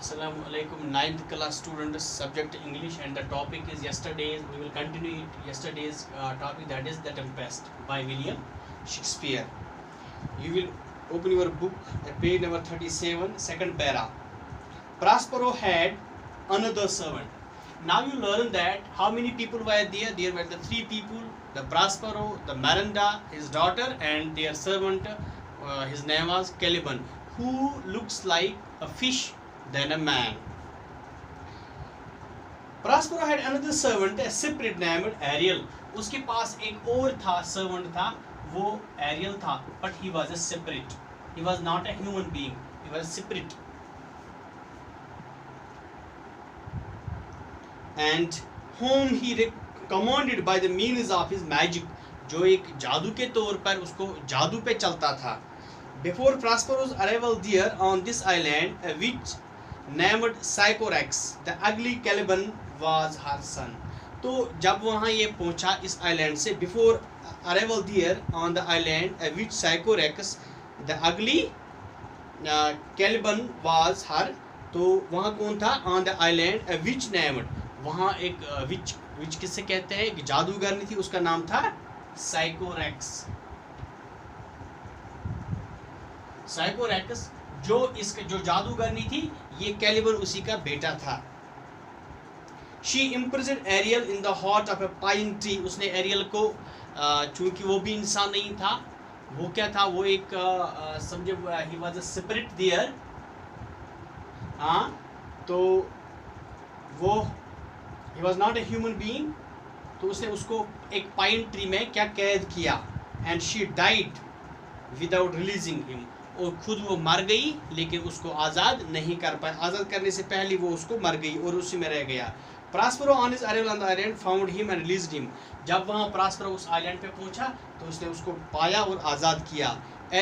Assalamu alaikum, 9th class students, subject English, and the topic is yesterday's. We will continue yesterday's topic, that is The Tempest by William Shakespeare. You will open your book at page number 37, second para. Prospero had another servant. Now you learn that how many people were there. There were the three people: the Prospero, the Miranda, his daughter, and their servant. His name was Caliban, who looks like a fish than a man. Prospero had another servant, a separate named Ariel. उसके पास एक और था, servant था, वो Ariel था, but he was a separate. He was not a human being. He was separate. And whom he commanded by the means of his magic, जो एक जादू के तौर पर उसको जादू पे चलता था. Before Prospero's arrival there on this island, a witch named Sycorax, the ugly Caliban, was her son. तो जब वहाँ ये पहुँचा इस आइलैंड से, before arrival there on the island, a witch Sycorax, the ugly Caliban was her. तो वहाँ कौन था? On the island, a witch named, वहाँ एक विच किससे कहते हैं? एक जादूगरनी थी, उसका नाम था साइकोरैक्स. साइकोरैक्स जो इसके जो जादूगरनी थी, ये कैलिबन उसी का बेटा था. She imprisoned Ariel in the heart of a pine tree. उसने एरियल को, चूंकि वो भी इंसान नहीं था, वो क्या था? वो एक समझे, he was a spirit there. हाँ, तो वो he was not a human being. तो उसने उसको एक पाइन ट्री में क्या कैद किया. And she died without releasing him. और खुद वो मर गई, लेकिन उसको आज़ाद नहीं कर पाए. आज़ाद करने से पहले वो उसको मर गई और उसी में रह गया. Prospero on his arrival on the island found him and released him. जब वहाँ Prospero उस आइलैंड पे पहुँचा तो उसने उसको पाया और आज़ाद किया.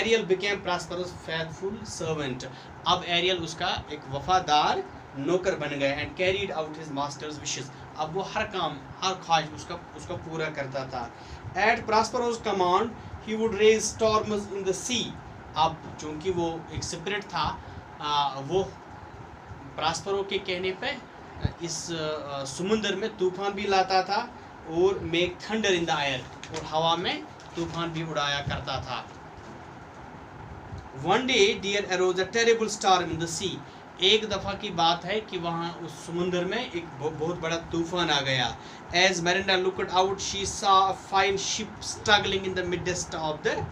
Ariel became Prospero's faithful servant. अब एरियल उसका एक वफादार नौकर बन गया. And carried out his master's wishes. अब वो हर काम, हर ख्वाहिश उसका पूरा करता था. At Prospero's command he would raise storms in the sea. अब चूंकि वो एक स्पिरिट था, वो प्रॉस्पेरो के कहने पे इस समुंदर में तूफान भी लाता था और make thunder in the air, और हवा में तूफान भी उड़ाया करता था. One day there arose a terrible storm in the sea. एक दफ़ा की बात है कि वहाँ उस समुंदर में एक बहुत बड़ा तूफान आ गया. As Marinda looked out she saw a fine ship struggling in the midst of the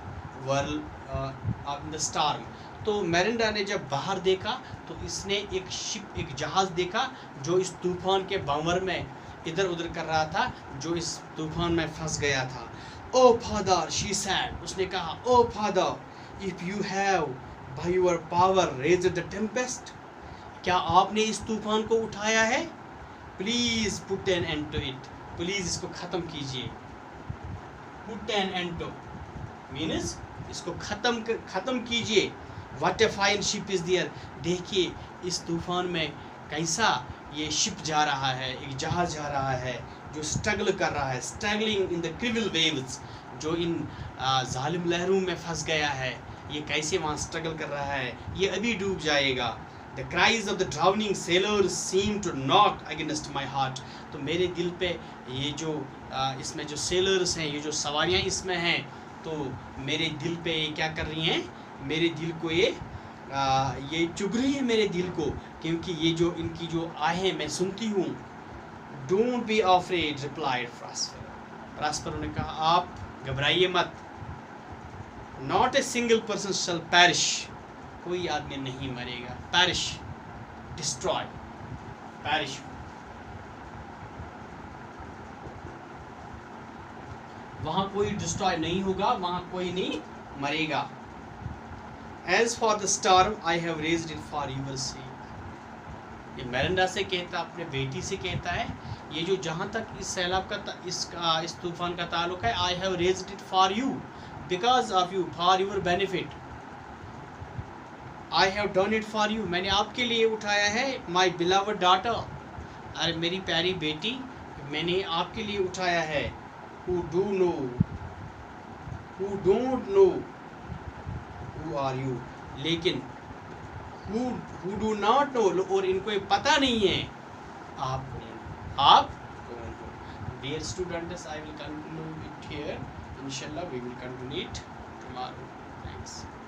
world in the storm. तो मेरिंडा ने जब बाहर देखा तो इसने एक शिप, एक जहाज़ देखा जो इस तूफान के भंवर में इधर उधर कर रहा था, जो इस तूफान में फंस गया था. ओ फादर, शी सैड, उसने कहा, O father, if you have by your power raised the tempest, क्या आपने इस तूफान को उठाया है? Please put an end to it, please इसको ख़त्म कीजिए. Put an end to means इसको ख़त्म कीजिए. What a fine ship is there, देखिए इस तूफान में कैसा ये शिप जा रहा है, एक जहाज़ जा रहा है जो स्ट्रगल कर रहा है. स्ट्रगलिंग इन द क्रिविल वेव्स, जो इन जालिम लहरों में फंस गया है, ये कैसे वहाँ स्ट्रगल कर रहा है, ये अभी डूब जाएगा. The cries of the drowning sailors seem to knock against my heart. तो मेरे दिल पे ये जो इसमें जो सेलर्स हैं, ये जो सवारियाँ इसमें हैं, तो मेरे दिल पे ये क्या कर रही हैं? मेरे दिल को ये चुभ रही है मेरे दिल को, क्योंकि ये जो इनकी जो आहें मैं सुनती हूँ. Don't be afraid, replied Prospero. Prospero ने कहा, आप घबराइए मत. Not a single person shall perish. कोई आदमी नहीं मरेगा. Perish, destroy, perish. वहाँ कोई डिस्ट्रॉय नहीं होगा, वहाँ कोई नहीं मरेगा. As for the storm, I have raised it for your sake. ये मेरिंडा से कहता, अपने बेटी से कहता है, ये जो जहाँ तक इस सैलाब का इस तूफान का ताल्लुक है, I have raised it for you, because of you, for your benefit. I have done it for you. मैंने आपके लिए उठाया है. My beloved daughter, अरे मेरी प्यारी बेटी, मैंने आपके लिए उठाया है. Who don't know who are you, लेकिन who do not know, और इनको ये पता नहीं है आप कौन हो. Dear students, I will conclude it here. Inshallah we will continue it tomorrow. Thanks.